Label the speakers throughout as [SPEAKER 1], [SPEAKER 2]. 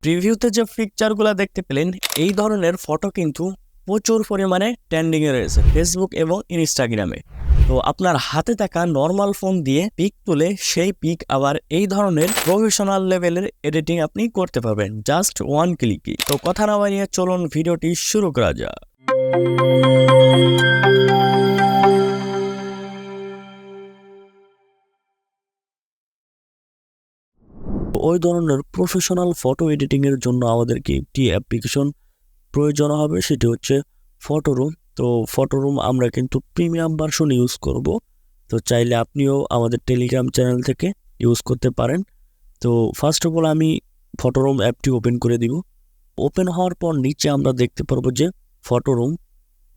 [SPEAKER 1] প্রিভিউতে যে পিকচারগুলো দেখতে পেলেন এই ধরনের ফটো কিন্তু প্রচুর পরিমাণে ট্রেন্ডিংয়ে রয়েছে ফেসবুক এবং ইনস্টাগ্রামে। তো আপনার হাতে থাকা নর্মাল ফোন দিয়ে পিক তুলে সেই পিক আবার এই ধরনের প্রফেশনাল লেভেলের এডিটিং আপনি করতে পারবেন জাস্ট ওয়ান ক্লিকে। তো কথা না বাড়িয়ে চলুন ভিডিওটি শুরু করা যাক। ওই ধরনের প্রফেশনাল ফটো এডিটিংয়ের জন্য আমাদেরকে একটি অ্যাপ্লিকেশন প্রয়োজন হবে, সেটি হচ্ছে ফটোরুম। তো ফটোরুম আমরা কিন্তু প্রিমিয়াম ভার্সন ইউজ করব। তো চাইলে আপনিও আমাদের টেলিগ্রাম চ্যানেল থেকে ইউজ করতে পারেন। তো ফার্স্ট অফ অল আমি ফটোরুম অ্যাপটি ওপেন করে দিব। ওপেন হওয়ার পর নিচে আমরা দেখতে পারবো যে ফটোরুম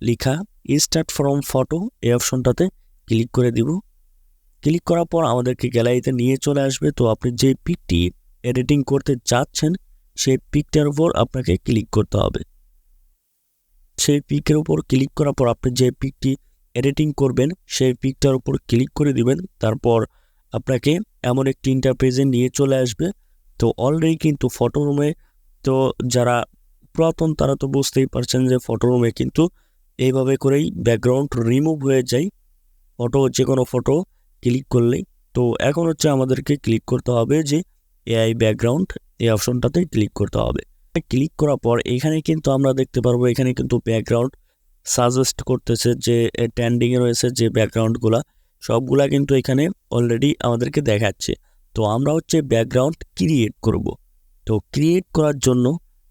[SPEAKER 1] লেখা স্টার্ট ফ্রম ফটো এই অপশনটাতে ক্লিক করে দিব। ক্লিক করার পর আমাদেরকে গ্যালারিতে নিয়ে চলে আসবে। তো আপনি যে পিকটি এডিটিং করতে চাচ্ছেন সেই পিকটার উপর আপনাকে ক্লিক করতে হবে। সেই পিকের উপর ক্লিক করার পর আপনি যে পিকটি এডিটিং করবেন সেই পিকটার উপর ক্লিক করে দিবেন। তারপর আপনাকে এমন একটি ইন্টারফেসে নিয়ে চলে আসবে। তো অলরেডি কিন্তু ফটোরুমে তো যারা পুরাতন তারা তো বুঝতেই পারছেন যে ফটোরুমে কিন্তু এইভাবে করেই ব্যাকগ্রাউন্ড রিমুভ হয়ে যায় যে কোনো ফটো ক্লিক করলেই। তো এখন হচ্ছে আমাদেরকে ক্লিক করতে হবে যে এআই ব্যাকগ্রাউন্ড এই অপশনটাতে ক্লিক করতে হবে। ক্লিক করার পর এখানে কিন্তু আমরা দেখতে পারবো এখানে কিন্তু ব্যাকগ্রাউন্ড সাজেস্ট করতেছে যে ট্রেন্ডিংয়ে রয়েছে যে ব্যাকগ্রাউন্ডগুলা সবগুলা কিন্তু এখানে অলরেডি আমাদেরকে দেখাচ্ছে। তো আমরা হচ্ছে ব্যাকগ্রাউন্ড ক্রিয়েট করব। তো ক্রিয়েট করার জন্য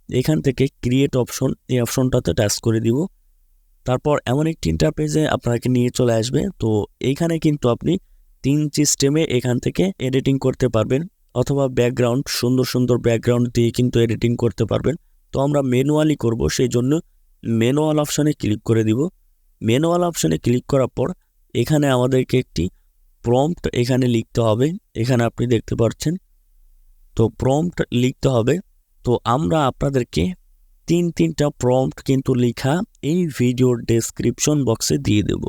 [SPEAKER 1] এখান থেকে ক্রিয়েট অপশন এই অপশনটাতে টাচ করে দিব। তারপর এমন একটি ইন্টারফেসে আপনাকে নিয়ে চলে আসবে। তো এইখানে কিন্তু আপনি 3 সিস্টেমে এখান থেকে এডিটিং করতে পারবেন, অথবা ব্যাকগ্রাউন্ড সুন্দর সুন্দর ব্যাকগ্রাউন্ড দিয়ে কিন্তু এডিটিং করতে পারবেন। তো আমরা ম্যানুয়ালি করব, সেই জন্য ম্যানুয়াল অপশানে ক্লিক করে দিব। ম্যানুয়াল অপশানে ক্লিক করার পর এখানে আমাদেরকে একটি প্রম্পট এখানে লিখতে হবে। এখানে আপনি দেখতে পাচ্ছেন তো প্রম্পট লিখতে হবে। তো আমরা আপনাদেরকে 3টা প্রম্পট কিন্তু লেখা এই ভিডিওর ডেসক্রিপশন বক্সে দিয়ে দেব,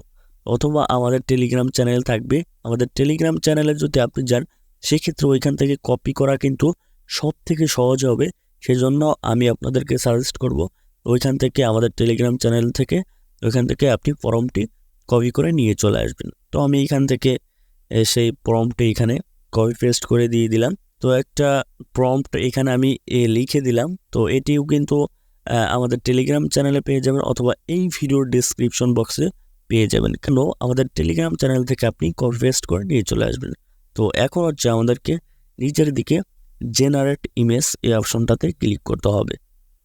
[SPEAKER 1] অথবা আমাদের টেলিগ্রাম চ্যানেল থাকবে। আমাদের টেলিগ্রাম চ্যানেলে যদি আপনি যান সেক্ষেত্রে ওইখান থেকে কপি করা কিন্তু সব থেকে সহজ হবে। সেজন্য আমি আপনাদেরকে সাজেস্ট করব ওইখান থেকে আমাদের টেলিগ্রাম চ্যানেল থেকে ওইখান থেকে আপনি প্রম্পটটি কপি করে নিয়ে চলে আসবেন। তো আমি এইখান থেকে সেই প্রম্পটটি এখানে কপি পেস্ট করে দিয়ে দিলাম। তো একটা প্রম্পট এখানে আমি লিখে দিলাম। তো এটিও কিন্তু আমাদের টেলিগ্রাম চ্যানেলে পেয়ে যাবেন, অথবা এই ভিডিওর ডেসক্রিপশন বক্সে পেয়ে যাবেন। কেন আমাদের টেলিগ্রাম চ্যানেল থেকে আপনি কপি পেস্ট করে নিয়ে চলে আসবেন। তো এখন হচ্ছে আমাদেরকে নিচের দিকে জেনারেট ইমেজ এই অপশনটাতে ক্লিক করতে হবে।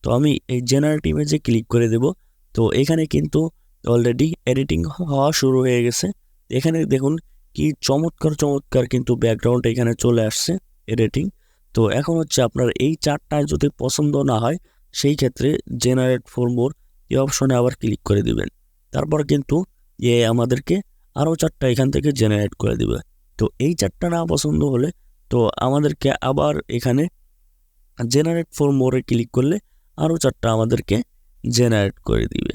[SPEAKER 1] তো আমি এই জেনারেট ইমেজে ক্লিক করে দেব। তো এখানে কিন্তু অলরেডি এডিটিং হওয়া শুরু হয়ে গেছে। এখানে দেখুন কি চমৎকার চমৎকার কিন্তু ব্যাকগ্রাউন্ড এখানে চলে আসছে এডিটিং। তো এখন হচ্ছে আপনার এই চারটা যদি পছন্দ না হয় সেই ক্ষেত্রে জেনারেট ফর মোর এই অপশনে আবার ক্লিক করে দিবেন। তারপর কিন্তু আমাদেরকে আরও 4টা এখান থেকে জেনারেট করে দিবে। তো এই 4টা না পছন্দ হলে তো আমাদেরকে আবার এখানে জেনারেট ফর মোরে ক্লিক করলে আরও 4টা আমাদেরকে জেনারেট করে দিবে।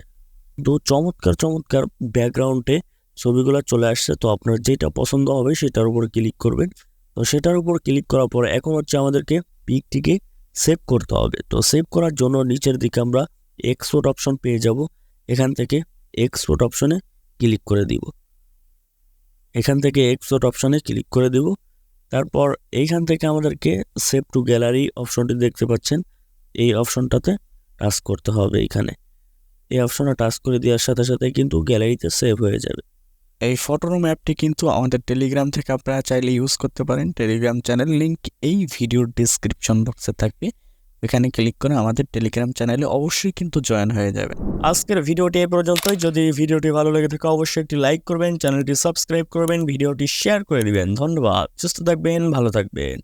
[SPEAKER 1] তো চমৎকার চমৎকার ব্যাকগ্রাউন্ডে ছবিগুলো চলে আসছে। তো আপনার যেটা পছন্দ হবে সেটার উপর ক্লিক করবেন। তো সেটার উপর ক্লিক করার পর এখন হচ্ছে আমাদেরকে পিকটিকে সেভ করতে হবে। তো সেভ করার জন্য নিচের দিকে আমরা এক্সপোর্ট অপশন পেয়ে যাব। এখান থেকে এক্সপোর্ট অপশনে ক্লিক করে দিব। এখান থেকে এক্সপোর্ট অপশনে ক্লিক করে দিব। তারপর এইখান থেকে আমাদেরকে সেভ টু গ্যালারি অপশনটি দেখতে পাচ্ছেন, এই অপশনটাতে টাচ করতে হবে। এখানে এই অপশনে টাচ করে দেওয়ার সাথে সাথে কিন্তু গ্যালারিতে সেভ হয়ে যাবে। এই ফটোরুম অ্যাপটি কিন্তু আমাদের টেলিগ্রাম থেকে আপনারা চাইলে ইউজ করতে পারেন। টেলিগ্রাম চ্যানেল লিঙ্ক এই ভিডিওর ডিসক্রিপশন বক্সে থাকবে, এখানে ক্লিক করে আমাদের টেলিগ্রাম চ্যানেলে অবশ্যই কিন্তু জয়েন হয়ে যাবে। আজকের ভিডিওটি এই পর্যন্তই। যদি ভিডিওটি ভালো লেগে থাকে অবশ্যই একটি লাইক করবেন, চ্যানেলটি সাবস্ক্রাইব করবেন, ভিডিওটি শেয়ার করে দিবেন। ধন্যবাদ। সুস্থ থাকবেন, ভালো থাকবেন।